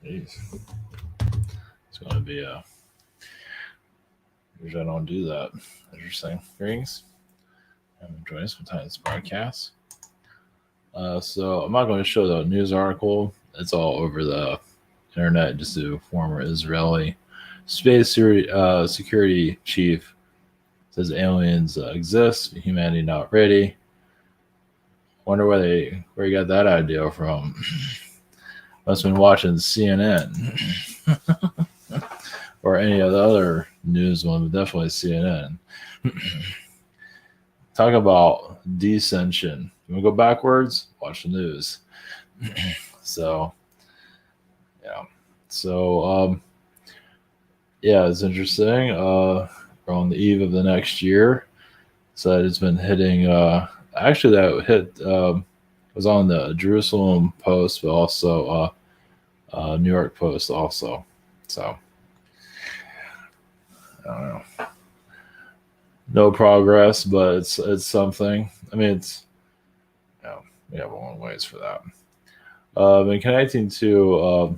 Jeez. It's going to be usually I don't do that. Interesting. Greetings. I'm enjoying this tonight's broadcast. So I'm not going to show the news article. It's all over the internet. Just a former Israeli security chief says aliens exist, humanity not ready. Wonder where you got that idea from. Must have been watching CNN or any of the other news one, but definitely CNN. Talk about descension. You want to go backwards? Watch the news. So, yeah. So, yeah, it's interesting. We're on the eve of the next year. So it's been hitting. Actually, that hit was on the Jerusalem Post, but also New York Post also. So I don't know. No progress, but it's something. I mean, it's we have a long ways for that. And connecting to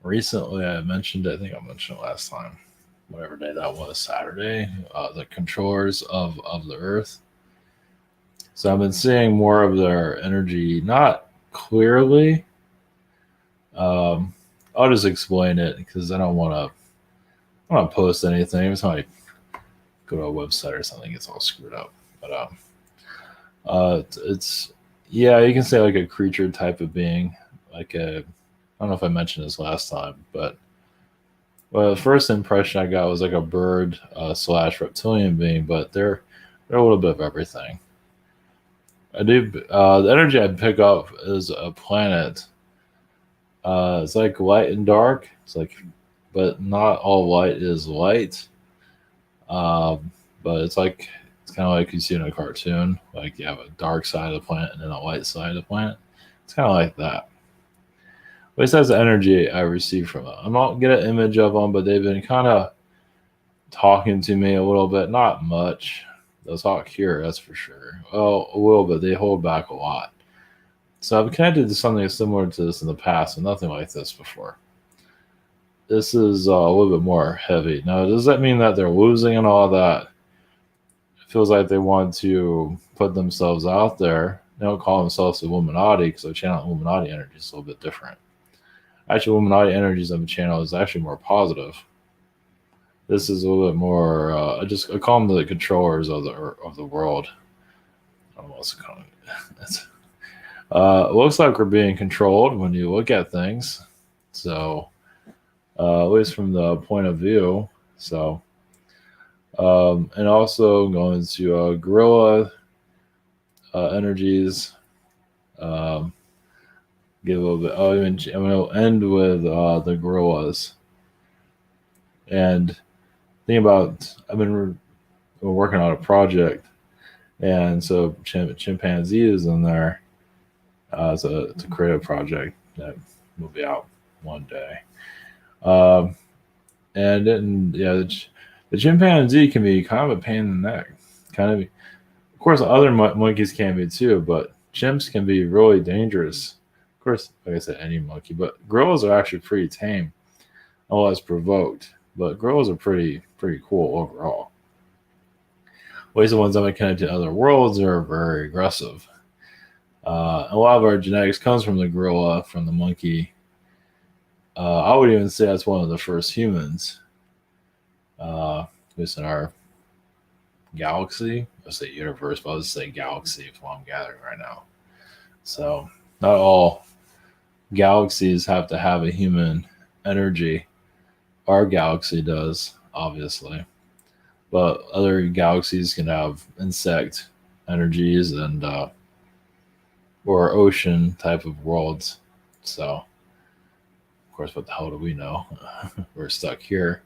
recently, I mentioned. I think I mentioned it last time. Whatever day that was, Saturday. The controllers of the Earth. So I've been seeing more of their energy, not clearly. I'll just explain it because I don't want to post anything. Every time I go to a website or something, it's all screwed up. But it's yeah, you can say like a creature type of being, like a. I don't know if I mentioned this last time, but well, the first impression I got was like a bird slash reptilian being, but they're a little bit of everything. I do the energy I pick up is a planet. It's like light and dark. It's like, but not all light is light. But it's kind of like you see in a cartoon. Like you have a dark side of the planet and then a light side of the planet. It's kind of like that. At least that's the energy I receive from it. I don't get an image of them, but they've been kind of talking to me a little bit. Not much. They'll talk here, that's for sure. Well, a little bit. They hold back a lot. So I've connected to something similar to this in the past, but nothing like this before. This is a little bit more heavy. Now, does that mean that they're losing and all that? It feels like they want to put themselves out there. They don't call themselves Illuminati because the channel Illuminati energy is a little bit different. Actually, Illuminati energies of the channel is actually more positive. This is a little bit more. I call them the controllers of the world. I don't know what's called. It looks like we're being controlled when you look at things. So, at least from the point of view. So, and also going to gorilla energies. Give a little bit. Oh, I'm going to end with the gorillas. And think about, we're working on a project, and so chimpanzee is in there. It's a creative project that will be out one day. And then, yeah, the chimpanzee can be kind of a pain in the neck. Of course, other monkeys can be too, but chimps can be really dangerous. Of course, like I said, any monkey, but gorillas are actually pretty tame unless provoked. But gorillas are pretty cool overall. At least the ones that we connect to other worlds are very aggressive. A lot of our genetics comes from the gorilla, from the monkey. I would even say that's one of the first humans, at least in our galaxy. I say universe, but I'll just say galaxy is what I'm gathering right now. So not all galaxies have to have a human energy. Our galaxy does, obviously, but other galaxies can have insect energies and or ocean type of worlds. So, of course, what the hell do we know? We're stuck here.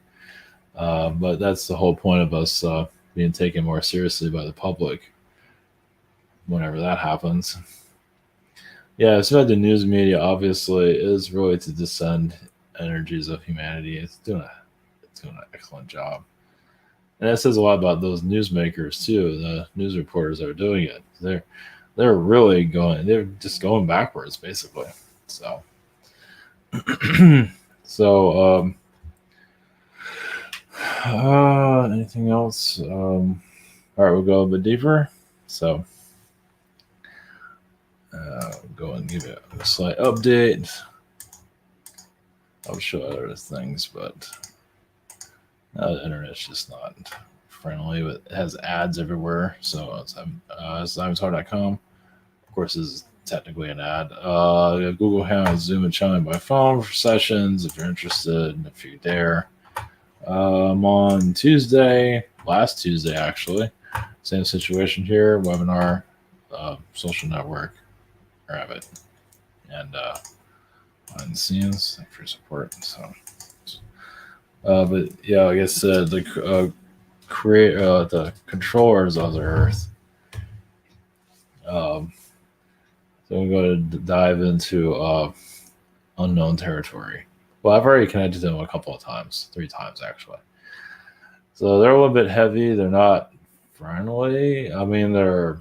But that's the whole point of us being taken more seriously by the public whenever that happens. Yeah, so the news media obviously is really to descend energies of humanity. It's doing an excellent job. And that says a lot about those newsmakers too, the news reporters that are doing it. They're just going backwards basically. So So, anything else? All right, we'll go a bit deeper. So, go and give it a slight update. I'll show other things, but the internet's just not friendly. But it has ads everywhere. So it's simonstar.com. Of course, this is technically an ad. Google has Zoom and Chime by phone for sessions if you're interested, if you dare. On Tuesday, last Tuesday actually, same situation here, webinar, social network, grab it. And behind the scenes, thanks for your support. So, but yeah, like I said, the controllers of the Earth. So I'm going to dive into unknown territory. Well, I've already connected to them a couple of times, 3 times actually. So they're a little bit heavy. They're not friendly. I mean, they're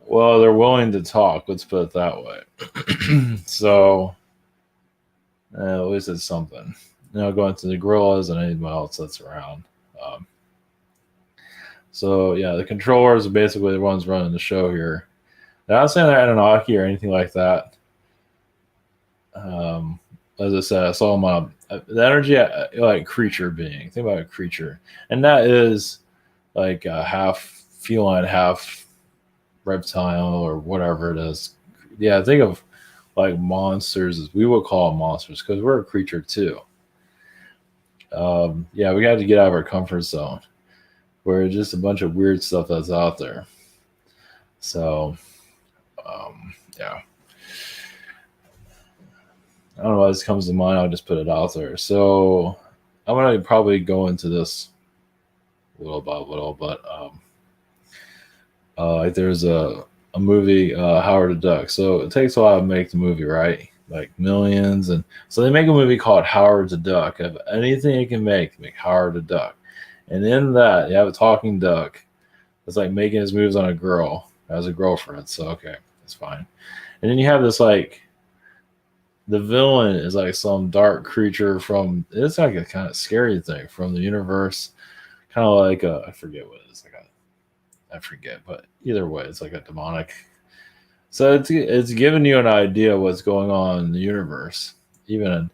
willing to talk. Let's put it that way. So at least it's something. Going to the gorillas and anyone else that's around. So yeah, the controllers are basically the ones running the show here. They're not saying they're Anunnaki or anything like that. As I said, I saw them on the energy like creature being. Think about a creature, and that is like half feline, half reptile, or whatever it is. Yeah, think of like monsters as we would call them monsters because we're a creature too. Yeah, we got to get out of our comfort zone where it's just a bunch of weird stuff that's out there. So, yeah. I don't know why this comes to mind. I'll just put it out there. So I'm going to probably go into this little by little, but like there's a movie, Howard the Duck. So it takes a while to make the movie, right? Like millions. And so they make a movie called Howard the Duck. Of anything you can make Howard the Duck. And in that, you have a talking duck that's like making his moves on a girl as a girlfriend. So, okay, that's fine. And then you have this like, the villain is like some dark creature from, it's like a kind of scary thing from the universe. Kind of like I forget what it is. I forget, but either way, it's like a demonic. So it's giving you an idea of what's going on in the universe. Even,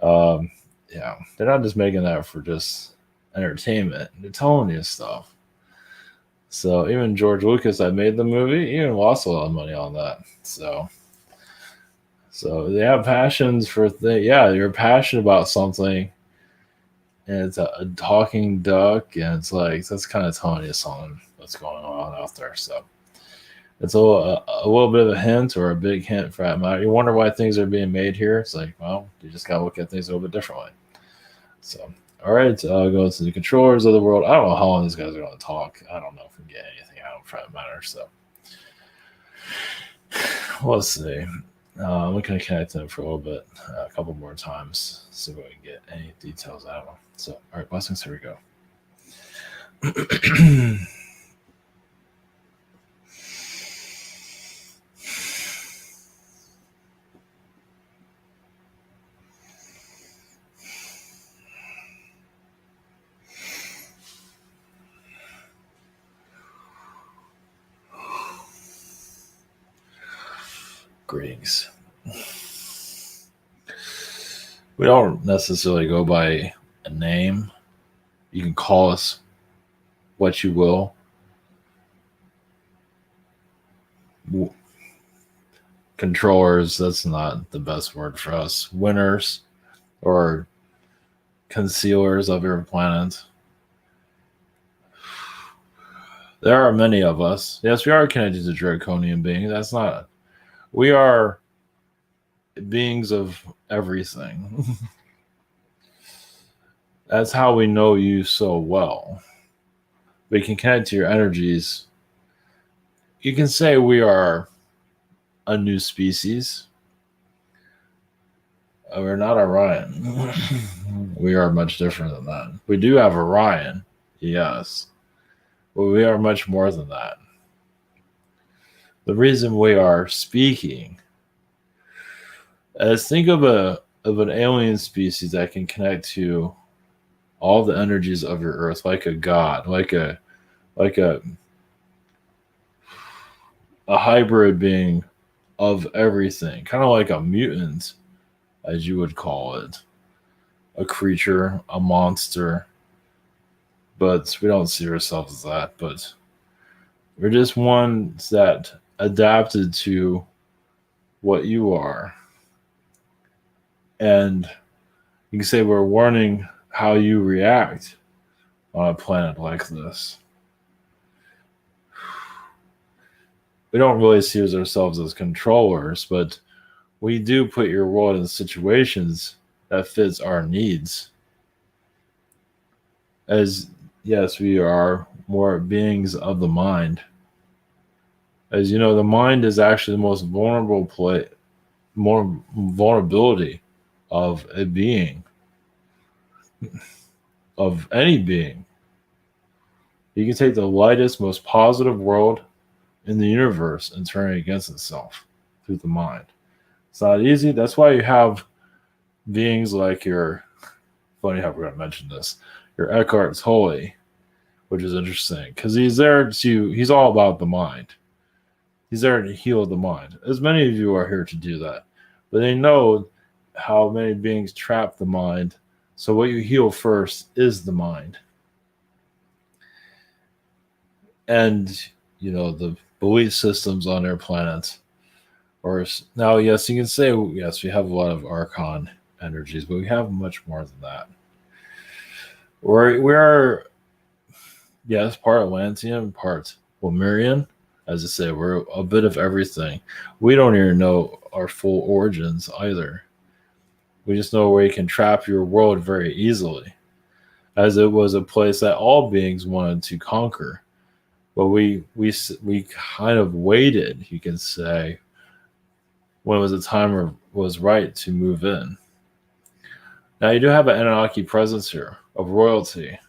yeah, they're not just making that for just entertainment. They're telling you stuff. So even George Lucas, that made the movie, even lost a lot of money on that. So they have passions for things. Yeah, you're passionate about something, and it's a talking duck, and it's like that's kind of telling you something that's going on out there. So it's a little bit of a hint or a big hint for that matter. You wonder why things are being made here. It's like, well, you just gotta look at things a little bit differently. So, all right, I'll go to the controllers of the world. I don't know how long these guys are going to talk. I don't know if we can get anything out for that matter. So let's see. I'm going to connect them for a little bit, a couple more times, see if we can get any details out of them. So, all right, blessings. Here we go. Greetings. We don't necessarily go by a name. You can call us what you will. Controllers, that's not the best word for us. Winners or concealers of your planet. There are many of us. Yes, we are connected to draconian beings. That's not. We are beings of everything. That's how we know you so well. We can connect to your energies. You can say we are a new species. We're not Orion. We are much different than that. We do have Orion, yes, but we are much more than that. The reason we are speaking As think of an alien species that can connect to all the energies of your earth, like a god, like a hybrid being of everything, kind of like a mutant, as you would call it, a creature, a monster. But we don't see ourselves as that. But we're just ones that adapted to what you are, and you can say we're warning how you react on a planet like this. We don't really see ourselves as controllers, but we do put your world in situations that fits our needs. As yes, we are more beings of the mind. As you know, the mind is actually the most vulnerable more vulnerability of a being, of any being. You can take the lightest, most positive world in the universe and turn it against itself through the mind. It's not easy. That's why you have beings like your, funny how we're going to mention this, your Eckhart Tolle, which is interesting because he's all about the mind. He's there to heal the mind. As many of you are here to do that. But they know how many beings trap the mind. So what you heal first is the mind. And, the belief systems on their planet. Or now, yes, you can say, yes, we have a lot of archon energies, but we have much more than that. We're yes, part Atlantean, part Lemurian. As I say, we're a bit of everything. We don't even know our full origins either. We just know where you can trap your world very easily, as it was a place that all beings wanted to conquer. But we kind of waited, you can say, when it was the time was right to move in. Now you do have an Anunnaki presence here of royalty.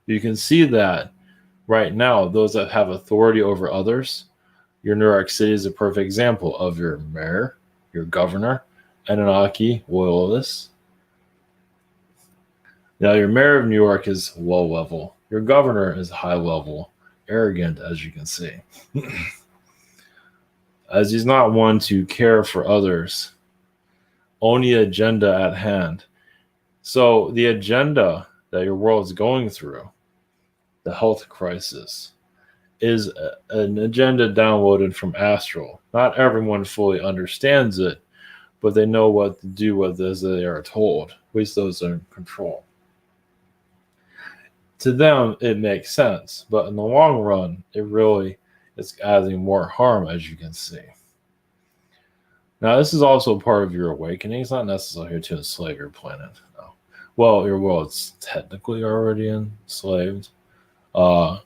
You can see that right now, those that have authority over others, your New York City is a perfect example of your mayor, your governor, Anunnaki loyalists. Now, your mayor of New York is low level. Your governor is high level, arrogant, as you can see. As he's not one to care for others, only agenda at hand. So the agenda that your world is going through, the health crisis, is an agenda downloaded from astral. Not everyone fully understands it, but they know what to do with it as they are told, at least those in control. To them, it makes sense, but in the long run, it really is adding more harm, as you can see. Now, this is also part of your awakening. It's not necessary to enslave your planet. No. Well, your world's technically already enslaved, but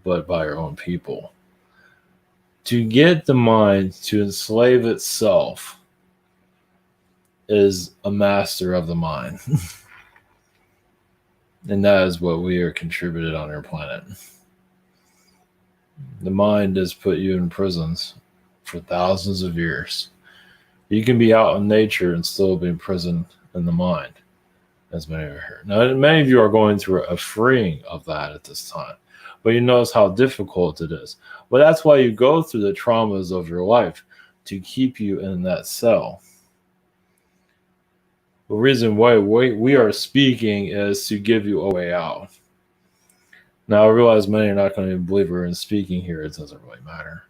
by your own people. To get the mind to enslave itself is a master of the mind. And that is what we are contributed on our planet. The mind has put you in prisons for thousands of years. You can be out in nature and still be imprisoned in the mind, as many of you heard. Now, many of you are going through a freeing of that at this time, but you notice how difficult it is. Well, that's why you go through the traumas of your life, to keep you in that cell. The reason why we are speaking is to give you a way out. Now, I realize many are not going to believe we're in speaking here. It doesn't really matter.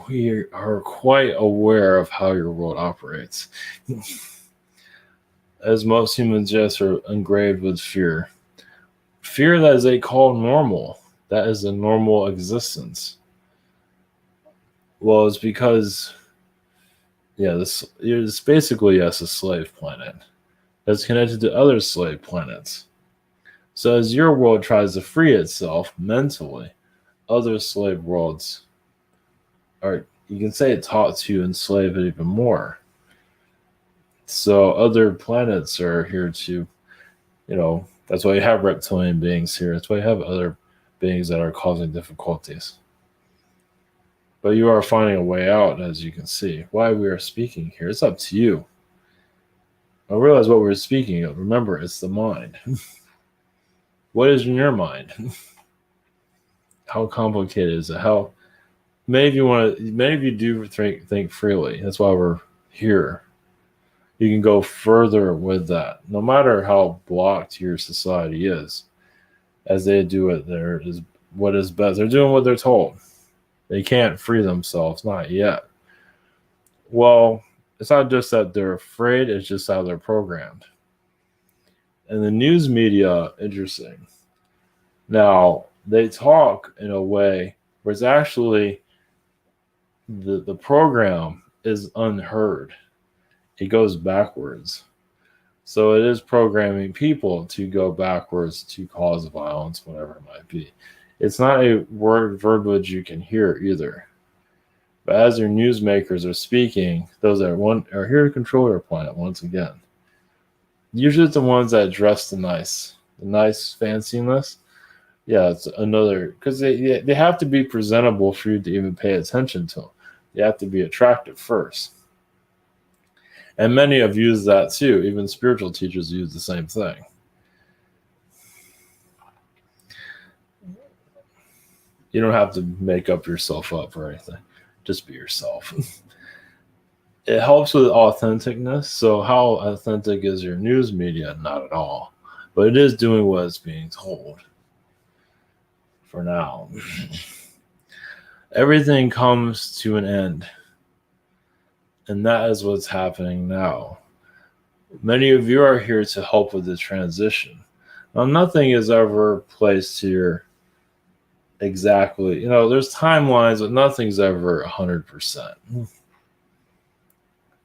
We are quite aware of how your world operates. As most humans just are engraved with fear. Fear that they call normal. That is a normal existence. Well, it's because, this is basically, yes, a slave planet that's connected to other slave planets. So as your world tries to free itself mentally, other slave worlds are, you can say, taught to enslave it even more. So other planets are here to, that's why you have reptilian beings here. That's why you have other beings that are causing difficulties. But you are finding a way out, as you can see. Why we are speaking here, it's up to you. I realize what we're speaking of. Remember, it's the mind. What is in your mind? How complicated is it? How many of you do think freely. That's why we're here. You can go further with that. No matter how blocked your society is, as they do it, there is what is best. They're doing what they're told. They can't free themselves, not yet. Well, it's not just that they're afraid, it's just how they're programmed. And the news media, interesting. Now, they talk in a way where it's actually the program is unheard. It goes backwards. So it is programming people to go backwards to cause violence, whatever it might be. It's not a word verbiage you can hear either. But as your newsmakers are speaking, those that are here to control your planet once again. Usually it's the ones that dress the nice fanciness. Yeah, it's another, because they have to be presentable for you to even pay attention to them. They have to be attractive first. And many have used that too. Even spiritual teachers use the same thing. You don't have to make yourself up or anything. Just be yourself. It helps with authenticness. So how authentic is your news media? Not at all. But it is doing what it's being told. For now. Everything comes to an end. And that is what's happening now. Many of you are here to help with the transition. Now, nothing is ever placed here exactly. There's timelines, but nothing's ever 100%.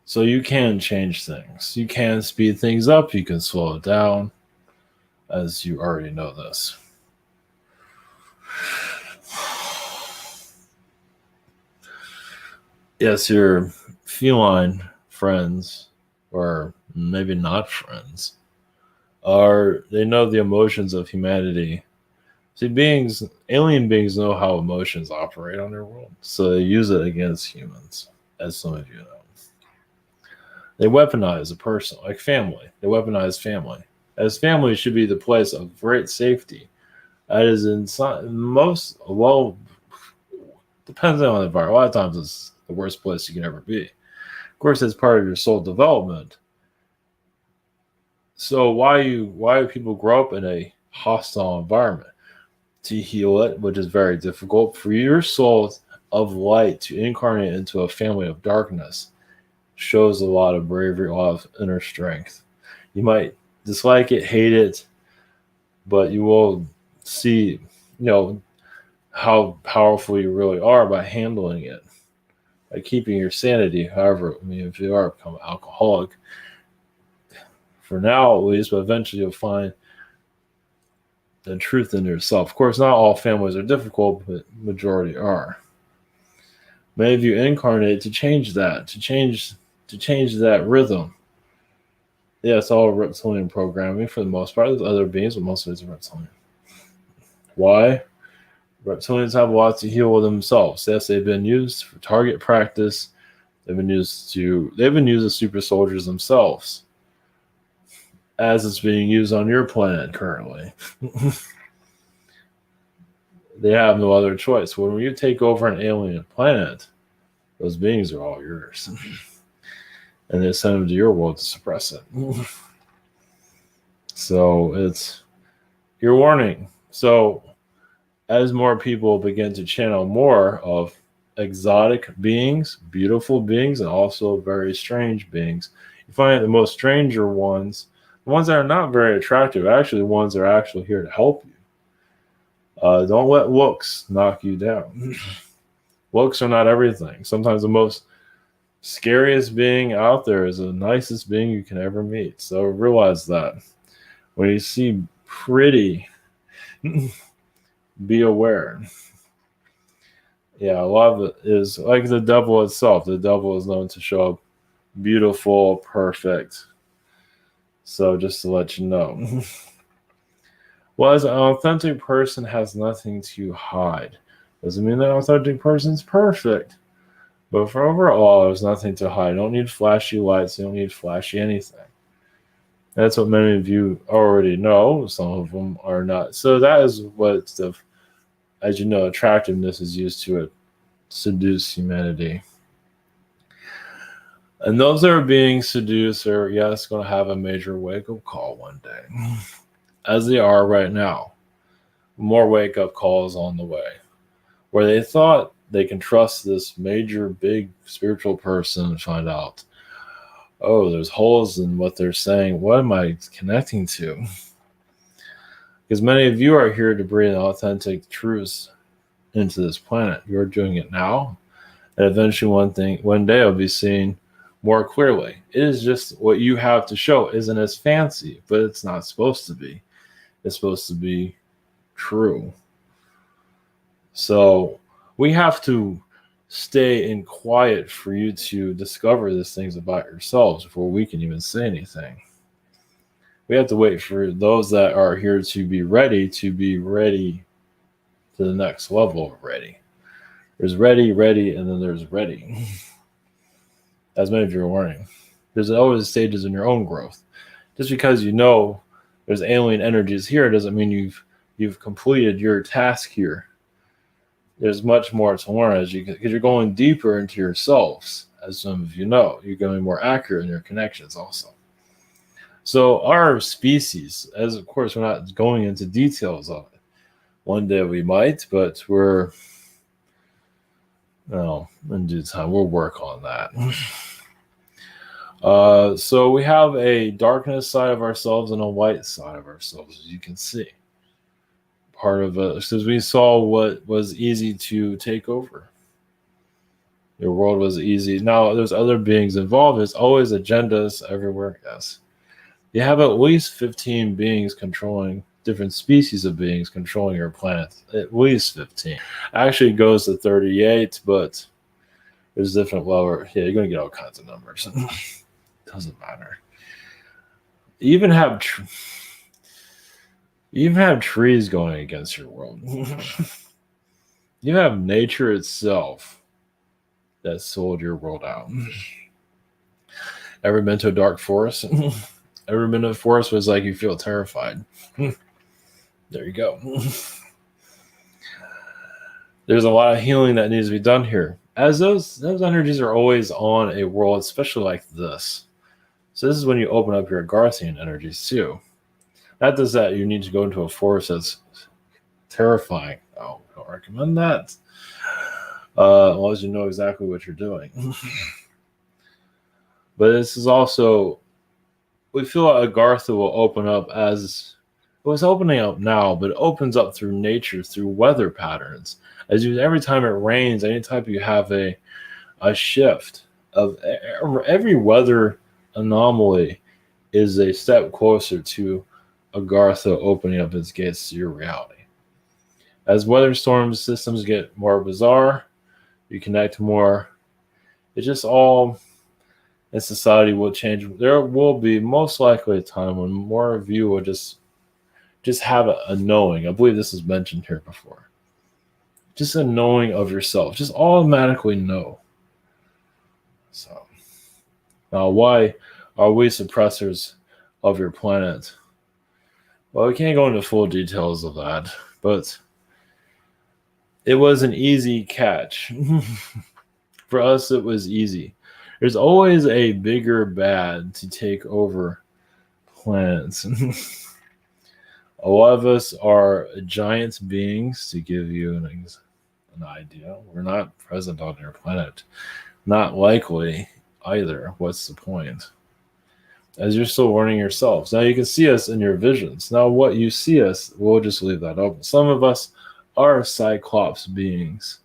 So you can change things. You can speed things up. You can slow it down, as you already know this. Yes, your feline friends, or maybe not friends, they know the emotions of humanity. See, alien beings know how emotions operate on their world, so they use it against humans, as some of you know. They weaponize a person, like family. They weaponize family. As family should be the place of great safety. That is depends on the environment. A lot of times it's the worst place you can ever be. Of course, it's part of your soul development. So why do people grow up in a hostile environment? To heal it, which is very difficult. For your soul of light to incarnate into a family of darkness shows a lot of bravery, a lot of inner strength. You might dislike it, hate it, but you will see, how powerful you really are by handling it, by keeping your sanity. However, if you are become an alcoholic, for now at least, but eventually you'll find the truth in yourself. Of course, not all families are difficult, but majority are. Many of you incarnate to change that, to change that rhythm. Yeah, it's all reptilian programming for the most part. There's other beings, but mostly it's reptilian. Why? Reptilians have a lot to heal with themselves. Yes, they've been used for target practice. They've been used as super soldiers themselves, as it's being used on your planet currently. They have no other choice. When you take over an alien planet, those beings are all yours. And they send them to your world to suppress it. So it's your warning. So as more people begin to channel more of exotic beings, beautiful beings, and also very strange beings, you find the most stranger ones, the ones that are not very attractive, actually the ones that are actually here to help you. Don't let looks knock you down. Looks are not everything. Sometimes the most scariest being out there is the nicest being you can ever meet. So realize that. When you see pretty, be aware. Yeah, a lot of it is like the devil itself. The devil is known to show up beautiful, perfect. So just to let you know. Well, as an authentic person has nothing to hide. Doesn't mean that authentic person's perfect. But for overall, there's nothing to hide. You don't need flashy lights. You don't need flashy anything. That's what many of you already know. Some of them are not. So that is what the, as you know, attractiveness is used to seduce humanity. And those that are being seduced are, yes, going to have a major wake-up call one day, as they are right now. More wake-up calls on the way, where they thought they can trust this major, big spiritual person and find out, oh, there's holes in what they're saying. What am I connecting to? Because many of you are here to bring authentic truths into this planet. You're doing it now, and eventually one day it'll be seen more clearly. It is just what you have to show isn't as fancy, but it's not supposed to be. It's supposed to be true. So we have to stay in quiet for you to discover these things about yourselves before we can even say anything. We have to wait for those that are here to be ready to the next level of ready. There's ready, and then there's ready. As many of you are learning. There's always stages in your own growth. Just because you know there's alien energies here doesn't mean you've completed your task here. There's much more to learn because you're going deeper into yourselves, as some of you know. You're going more accurate in your connections also. So our species, as of course we're not going into details of it. One day we might, but we're, in due time, we'll work on that. So we have a darkness side of ourselves and a light side of ourselves, as you can see. Part of it, because we saw what was easy to take over. Your world was easy. Now, there's other beings involved. There's always agendas everywhere, yes. You have at least 15 beings controlling, different species of beings controlling your planet. At least 15. Actually, it goes to 38, but there's different levels. Yeah, you're going to get all kinds of numbers. Doesn't matter. You even have trees going against your world. You have nature itself that sold your world out. Ever been to a dark forest? Ever been to a forest where it's like you feel terrified? There you go. There's a lot of healing that needs to be done here. As those energies are always on a world, especially like this. So this is when you open up your Agarthian energies too. Not just that you need to go into a forest that's terrifying. Oh, I don't recommend that. As long as you know exactly what you're doing. But this is also, we feel like Agartha will open up as, well, it's opening up now, but it opens up through nature, through weather patterns. Every time it rains, anytime you have a shift of every weather anomaly is a step closer to Agartha opening up its gates to your reality. As weather storm systems get more bizarre, you connect more. It's just all in society will change. There will be most likely a time when more of you will just have a knowing. I believe this is mentioned here before. Just a knowing of yourself. Just automatically know. So now, why are we suppressors of your planet? Well, we can't go into full details of that, but it was an easy catch. For us, it was easy. There's always a bigger bad to take over planets. A lot of us are giant beings, to give you an idea. We're not present on your planet. Not likely either. What's the point? As you're still learning yourselves. Now you can see us in your visions. Now what you see us, we'll just leave that open. Some of us are Cyclops beings.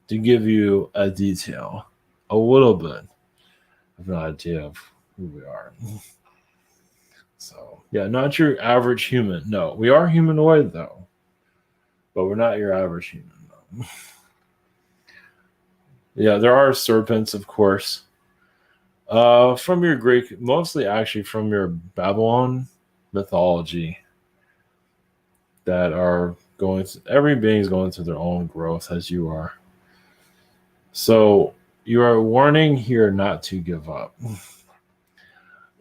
To give you a detail, a little bit of an idea of who we are. So, yeah, not your average human. No, we are humanoid, though. But we're not your average human, though. Yeah, there are serpents, of course. From your Greek, mostly actually from your Babylon mythology, that are every being is going through their own growth as you are. So you are warning here not to give up.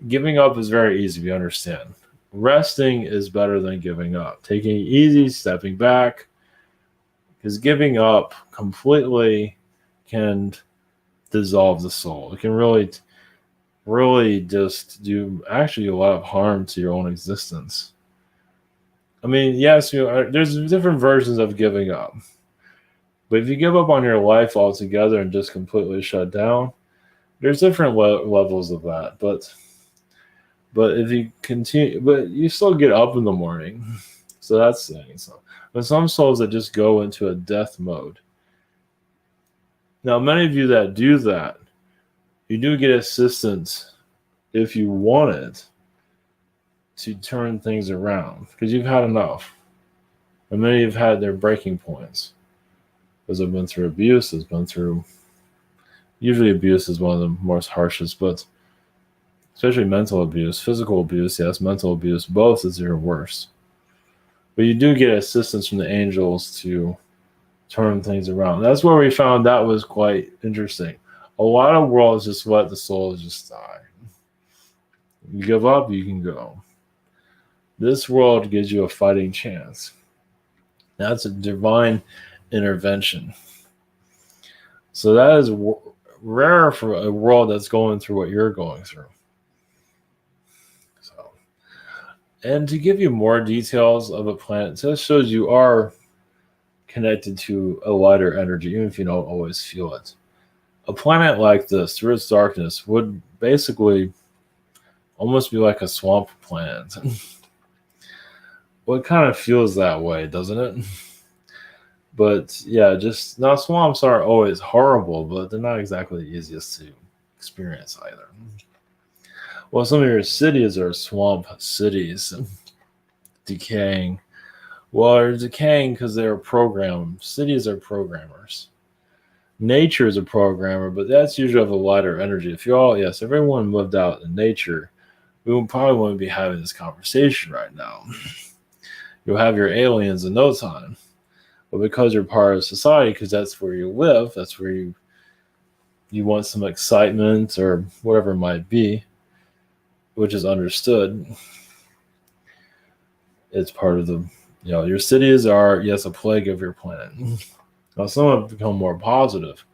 Giving up is very easy, we understand. Resting is better than giving up. Taking it easy, stepping back, because giving up completely can dissolve the soul. It can really just do actually a lot of harm to your own existence. I mean, yes, there's different versions of giving up. But if you give up on your life altogether and just completely shut down, there's different levels of that. But if you continue, but you still get up in the morning, so that's saying so. But some souls that just go into a death mode. Now, many of you that do that, you do get assistance if you want it to turn things around because you've had enough. And many have had their breaking points because they've been through abuse, usually abuse is one of the most harshest, but especially mental abuse, physical abuse, yes, mental abuse, both is your worst. But you do get assistance from the angels to turn things around. That's where we found that was quite interesting. A lot of worlds just let the souls just die. You give up, you can go. This world gives you a fighting chance. That's a divine intervention. So that is rare for a world that's going through what you're going through. So, and to give you more details of a planet, this shows you are connected to a lighter energy, even if you don't always feel it. A planet like this, through its darkness, would basically almost be like a swamp planet. Well, it kind of feels that way, doesn't it? But yeah, just now swamps aren't always horrible, but they're not exactly the easiest to experience either. Well, some of your cities are swamp cities, decaying. Well, they're decaying because they're programmed. Cities are programmers. Nature is a programmer, but that's usually of a lighter energy. If everyone lived out in nature, we would probably wouldn't be having this conversation right now. You'll have your aliens in no time. But because you're part of society, because that's where you live, that's where you want some excitement or whatever it might be, which is understood. It's part of your cities are, yes, a plague of your planet. Now, some have become more positive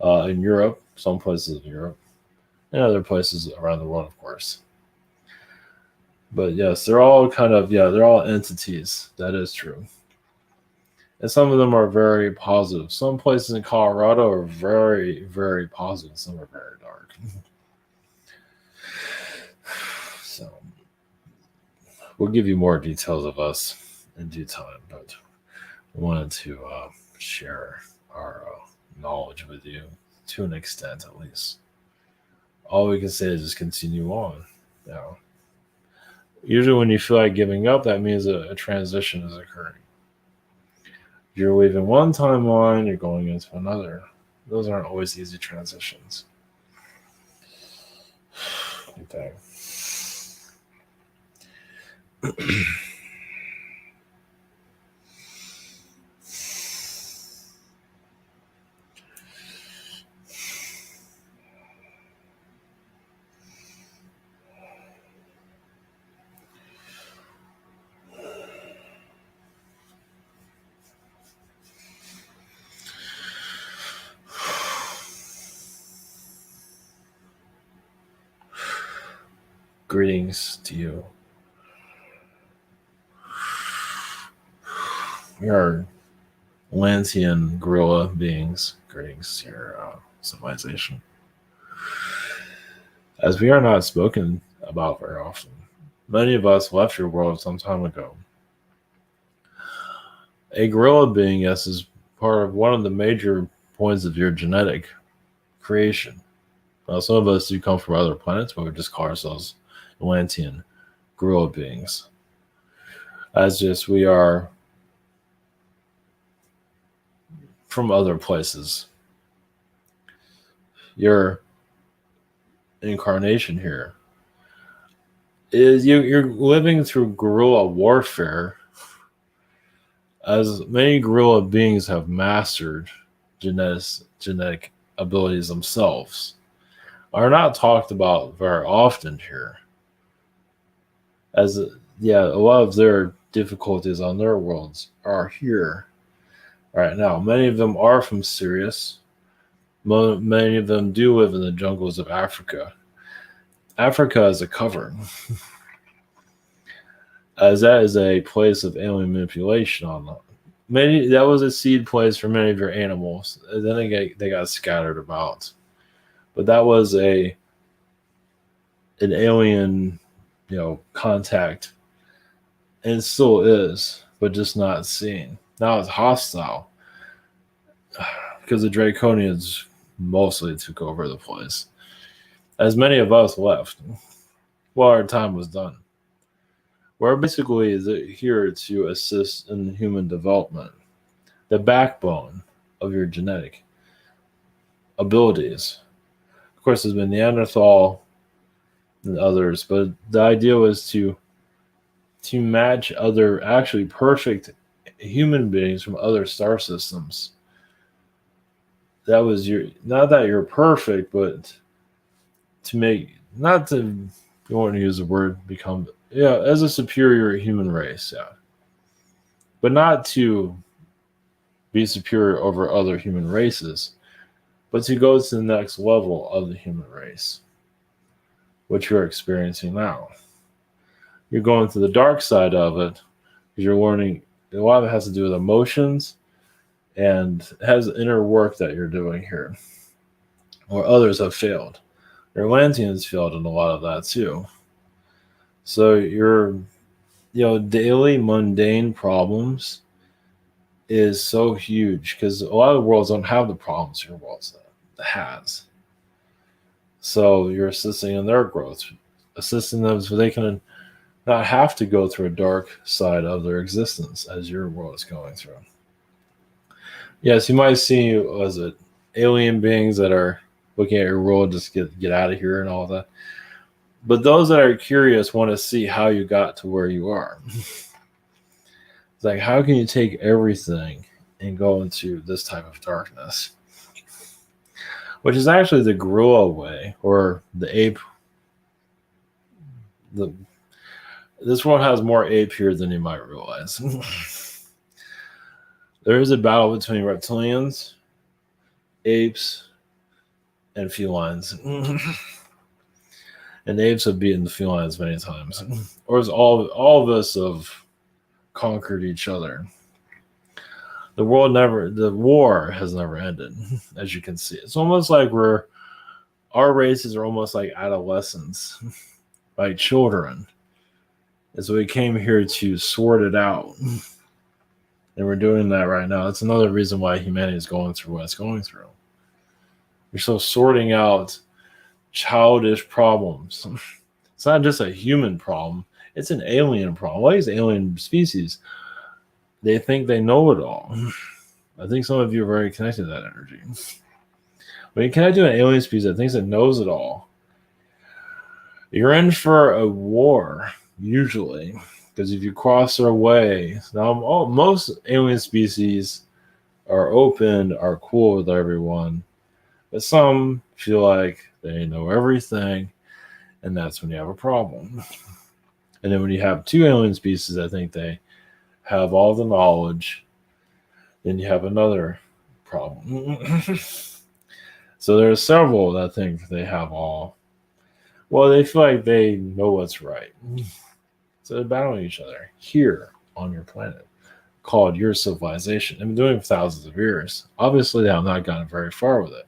in Europe, some places in Europe, and other places around the world, of course. But yes, they're all they're all entities. That is true. And some of them are very positive. Some places in Colorado are very, very positive. Some are very dark. So we'll give you more details of us in due time, but we wanted to share our knowledge with you to an extent, at least. All we can say is just continue on. Usually when you feel like giving up, that means a transition is occurring. You're leaving one timeline, you're going into another. Those aren't always easy transitions. Okay. Greetings to you. We are Lantian gorilla beings. Greetings to your civilization. As we are not spoken about very often, many of us left your world some time ago. A gorilla being, yes, is part of one of the major points of your genetic creation. Now, some of us do come from other planets, but we just call ourselves Atlantean gorilla beings. As just we are from other places. Your incarnation here is you're living through guerrilla warfare as many gorilla beings have mastered genetic abilities themselves, are not talked about very often here. As yeah, a lot of their difficulties on their worlds are here right now. Many of them are from Sirius. Many of them do live in the jungles of Africa. Africa is a cover, as that is a place of alien manipulation on them. Many that was a seed place for many of your animals. And then they got scattered about. But that was an alien, contact, and it still is, but just not seen. Now it's hostile because the Draconians mostly took over the place, as many of us left. Well, our time was done. We're basically here to assist in human development, the backbone of your genetic abilities. Of course, there's been Neanderthal and others, but the idea was to match other actually perfect human beings from other star systems. That was not that you're perfect, but to make not to you want to use the word become as a superior human race, but not to be superior over other human races, but to go to the next level of the human race, which you're experiencing now. You're going to the dark side of it because you're learning. A lot of it has to do with emotions and has inner work that you're doing here, or others have failed. Your Atlanteans failed in a lot of that too. So your daily mundane problems is so huge because a lot of worlds don't have the problems your world has. So you're assisting in their growth, assisting them so they can not have to go through a dark side of their existence as your world is going through. Yes, you might see, was it alien beings that are looking at your world, just get out of here and all that. But those that are curious want to see how you got to where you are. It's like, how can you take everything and go into this type of darkness? Which is actually the gorilla way, or the ape. This world has more ape here than you might realize. There is a battle between reptilians, apes, and felines. And apes have beaten the felines many times. Or as all of us have conquered each other. The war has never ended, as you can see. It's almost like our races are almost like adolescents, like children. And so we came here to sort it out. And we're doing that right now. That's another reason why humanity is going through what it's going through. We're still sorting out childish problems. It's not just a human problem. It's an alien problem. All these alien species, they think they know it all. I think some of you are very connected to that energy. When you connect to an alien species that thinks it knows it all, you're in for a war, usually. Because if you cross their way, now most alien species are open, are cool with everyone, but some feel like they know everything, and that's when you have a problem. And then when you have two alien species, I think they have all the knowledge, then you have another problem. So there are several that think they have all. Well, they feel like they know what's right. So they're battling each other here on your planet, called your civilization. They've been doing it for thousands of years. Obviously, they have not gotten very far with it.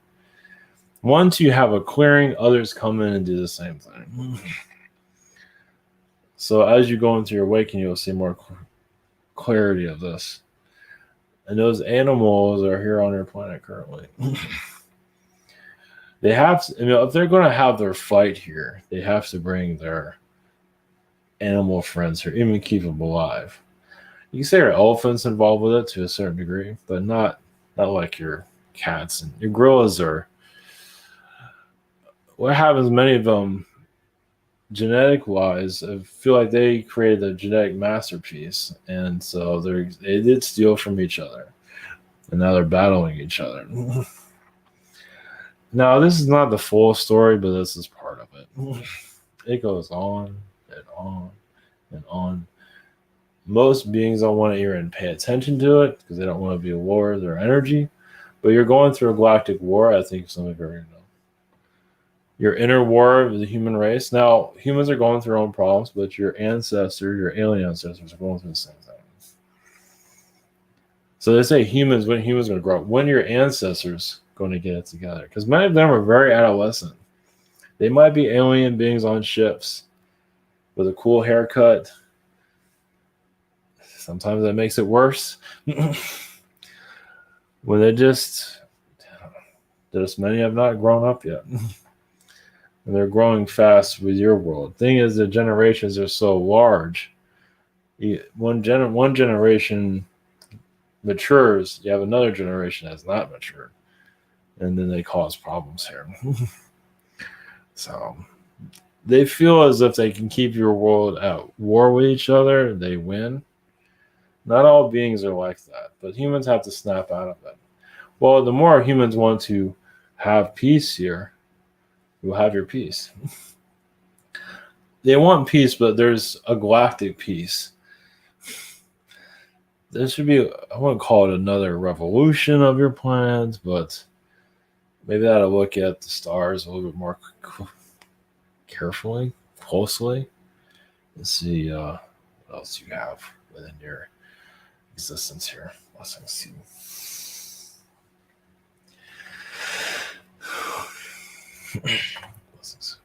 Once you have a clearing, others come in and do the same thing. So as you go into your awakening, you'll see more clarity of this. And those animals are here on your planet currently. They have to, if they're going to have their fight here, they have to bring their animal friends here, even keep them alive. You can say your elephants involved with it to a certain degree, but not like your cats and your gorillas are. What happens? Many of them, genetic wise, I feel like they created a genetic masterpiece, and so they did steal from each other, and now they're battling each other. Now, this is not the full story, but this is part of it. It goes on and on and on. Most beings don't want to even pay attention to it because they don't want to be a war of their energy. But you're going through a galactic war. I think some of you already know. Your inner war of the human race. Now, humans are going through their own problems, but your ancestors, your alien ancestors, are going through the same thing. So they say humans, when humans are going to grow up, when your ancestors going to get it together? Because many of them are very adolescent. They might be alien beings on ships with a cool haircut. Sometimes that makes it worse. When there's many have not grown up yet. And they're growing fast with your world. Thing is, the generations are so large. One generation matures, you have another generation that's not matured, and then they cause problems here. So they feel as if they can keep your world at war with each other, they win. Not all beings are like that, but humans have to snap out of it. Well, the more humans want to have peace here, you'll have your peace. They want peace, but there's a galactic peace. There should be, I wouldn't call it another revolution of your planet, but maybe that'll look at the stars a little bit more carefully, closely, and see what else you have within your existence here. Blessings to you. Blessings.